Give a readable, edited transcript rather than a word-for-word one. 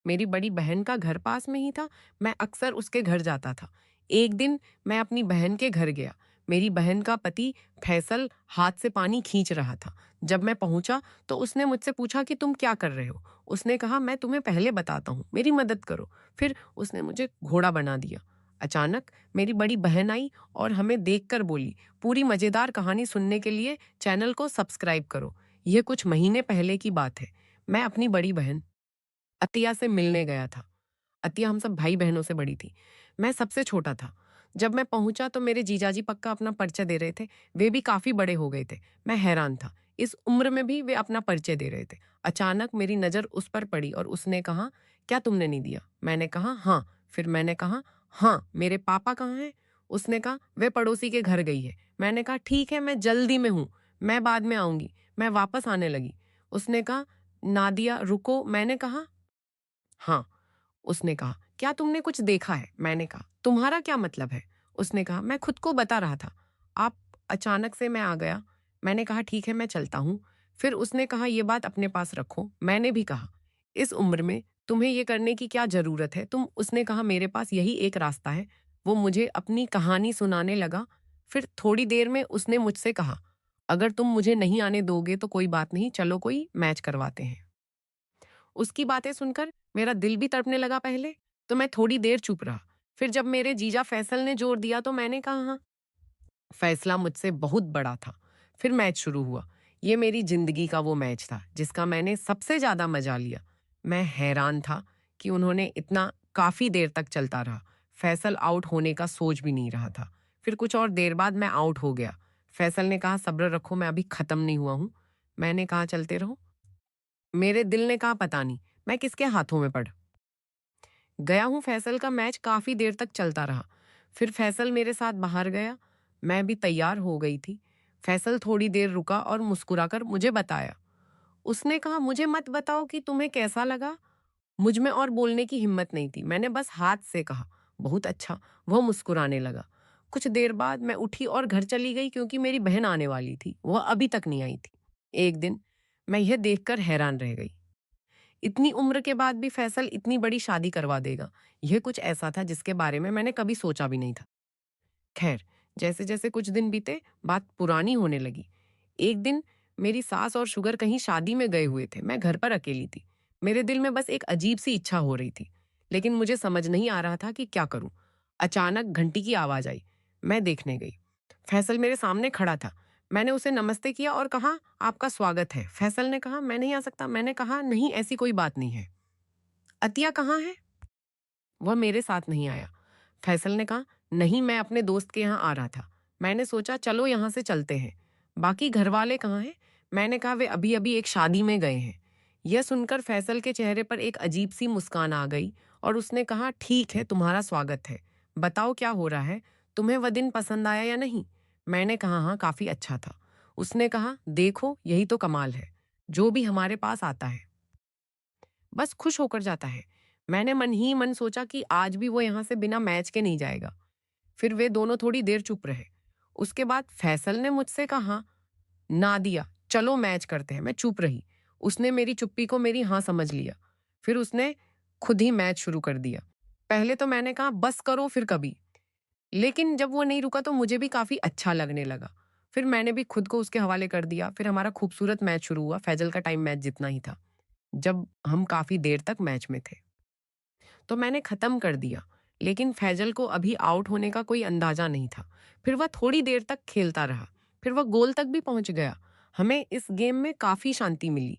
मेरी बड़ी बहन का घर पास में ही था। मैं अक्सर उसके घर जाता था। एक दिन मैं अपनी बहन के घर गया। मेरी बहन का पति फैसल हाथ से पानी खींच रहा था। जब मैं पहुंचा तो उसने मुझसे पूछा कि तुम क्या कर रहे हो। उसने कहा, मैं तुम्हें पहले बताता हूँ, मेरी मदद करो। फिर उसने मुझे घोड़ा बना दिया। अचानक मेरी बड़ी बहन आई और हमें देखकर बोली, पूरी मजेदार कहानी सुनने के लिए चैनल को सब्सक्राइब करो। यह कुछ महीने पहले की बात है। मैं अपनी बड़ी बहन अतिया से मिलने गया था। अतिया हम सब भाई बहनों से बड़ी थी। मैं सबसे छोटा था। जब मैं पहुंचा तो मेरे जीजाजी पक्का अपना परिचय दे रहे थे। वे भी काफी बड़े हो गए थे। मैं हैरान था, इस उम्र में भी वे अपना परिचय दे रहे थे। अचानक मेरी नजर उस पर पड़ी और उसने कहा, क्या तुमने नहीं दिया? मैंने कहा हाँ। फिर मैंने कहा, हाँ, मेरे पापा कहाँ हैं? उसने कहा, वे पड़ोसी के घर गई है। मैंने कहा, ठीक है, मैं जल्दी में हूँ, मैं बाद में आऊंगी। मैं वापस आने लगी। उसने कहा, नादिया रुको। मैंने कहा, हाँ। उसने कहा, क्या तुमने कुछ देखा है? मैंने कहा, तुम्हारा क्या मतलब है? उसने कहा, मैं खुद को बता रहा था। आप अचानक से मैं आ गया। मैंने कहा, ठीक है, मैं चलता हूँ। फिर उसने कहा, ये बात अपने पास रखो। मैंने भी कहा, इस उम्र में तुम्हें ये करने की क्या जरूरत है? उसने कहा, मेरे पास यही एक रास्ता है। वो मुझे अपनी कहानी सुनाने लगा। फिर थोड़ी देर में उसने मुझसे कहा, अगर तुम मुझे नहीं आने दोगे तो कोई बात नहीं, चलो कोई मैच करवाते हैं। उसकी बातें सुनकर मेरा दिल भी तड़पने लगा। पहले तो मैं थोड़ी देर चुप रहा। फिर जब मेरे जीजा फैसल ने जोर दिया तो मैंने कहा, हाँ। फैसला मुझसे बहुत बड़ा था। फिर मैच शुरू हुआ। ये मेरी जिंदगी का वो मैच था जिसका मैंने सबसे ज्यादा मजा लिया। मैं हैरान था कि उन्होंने इतना काफी देर तक चलता रहा। फैसल आउट होने का सोच भी नहीं रहा था। फिर कुछ और देर बाद मैं आउट हो गया। फैसल ने कहा, सब्र रखो, मैं अभी खत्म नहीं हुआ हूं। मैंने कहा, चलते रहो। मेरे दिल ने कहा, पता नहीं मैं किसके हाथों में पड़ गया हूं। फैसल का मैच काफी देर तक चलता रहा। फिर फैसल मेरे साथ बाहर गया। मैं भी तैयार हो गई थी। फैसल थोड़ी देर रुका और मुस्कुराकर मुझे बताया। उसने कहा, मुझे मत बताओ कि तुम्हें कैसा लगा। मुझ में और बोलने की हिम्मत नहीं थी। मैंने बस हाथ से कहा, बहुत अच्छा। वह मुस्कुराने लगा। कुछ देर बाद मैं उठी और घर चली गई क्योंकि मेरी बहन आने वाली थी। वह अभी तक नहीं आई थी। एक दिन मैं यह देखकर हैरान रह गई। इतनी उम्र के बाद भी फैसल इतनी बड़ी शादी करवा देगा, यह कुछ ऐसा था जिसके बारे में मैंने कभी सोचा भी नहीं था। खैर, जैसे जैसे कुछ दिन बीते, बात पुरानी होने लगी। एक दिन मेरी सास और शुगर कहीं शादी में गए हुए थे। मैं घर पर अकेली थी। मेरे दिल में बस एक अजीब सी इच्छा हो रही थी, लेकिन मुझे समझ नहीं आ रहा था कि क्या करूं। अचानक घंटी की आवाज आई। मैं देखने गई। फैसल मेरे सामने खड़ा था। मैंने उसे नमस्ते किया और कहा, आपका स्वागत है। फैसल ने कहा, मैं नहीं आ सकता। मैंने कहा, नहीं, ऐसी कोई बात नहीं है। अतिया कहाँ है? वह मेरे साथ नहीं आया। फैसल ने कहा, नहीं, मैं अपने दोस्त के यहाँ आ रहा था। मैंने सोचा, चलो यहाँ से चलते हैं। बाकी घर वाले कहाँ हैं? मैंने कहा, वे अभी अभी एक शादी में गए हैं। यह सुनकर फैसल के चेहरे पर एक अजीब सी मुस्कान आ गई और उसने कहा, ठीक है, तुम्हारा स्वागत है। बताओ क्या हो रहा है? तुम्हें वह दिन पसंद आया या नहीं? मैंने कहा, हाँ, काफी अच्छा था। उसने कहा, देखो, यही तो कमाल है। जो भी हमारे पास आता है बस खुश होकर जाता है। मैंने मन ही मन सोचा कि आज भी वो यहाँ से बिना मैच के नहीं जाएगा। फिर वे दोनों थोड़ी देर चुप रहे। उसके बाद फैसल ने मुझसे कहा, नादिया, चलो मैच करते हैं। मैं चुप रही। उसने मेरी चुप्पी को मेरी हाँ समझ लिया। फिर उसने खुद ही मैच शुरू कर दिया। पहले तो मैंने कहा, बस करो, फिर कभी। लेकिन जब वो नहीं रुका तो मुझे भी काफी अच्छा लगने लगा। फिर मैंने भी खुद को उसके हवाले कर दिया। फिर हमारा खूबसूरत मैच शुरू हुआ। फैजल का टाइम मैच जितना ही था। जब हम काफी देर तक मैच में थे तो मैंने खत्म कर दिया। लेकिन फैजल को अभी आउट होने का कोई अंदाजा नहीं था। फिर वह थोड़ी देर तक खेलता रहा। फिर वह गोल तक भी पहुंच गया। हमें इस गेम में काफी शांति मिली।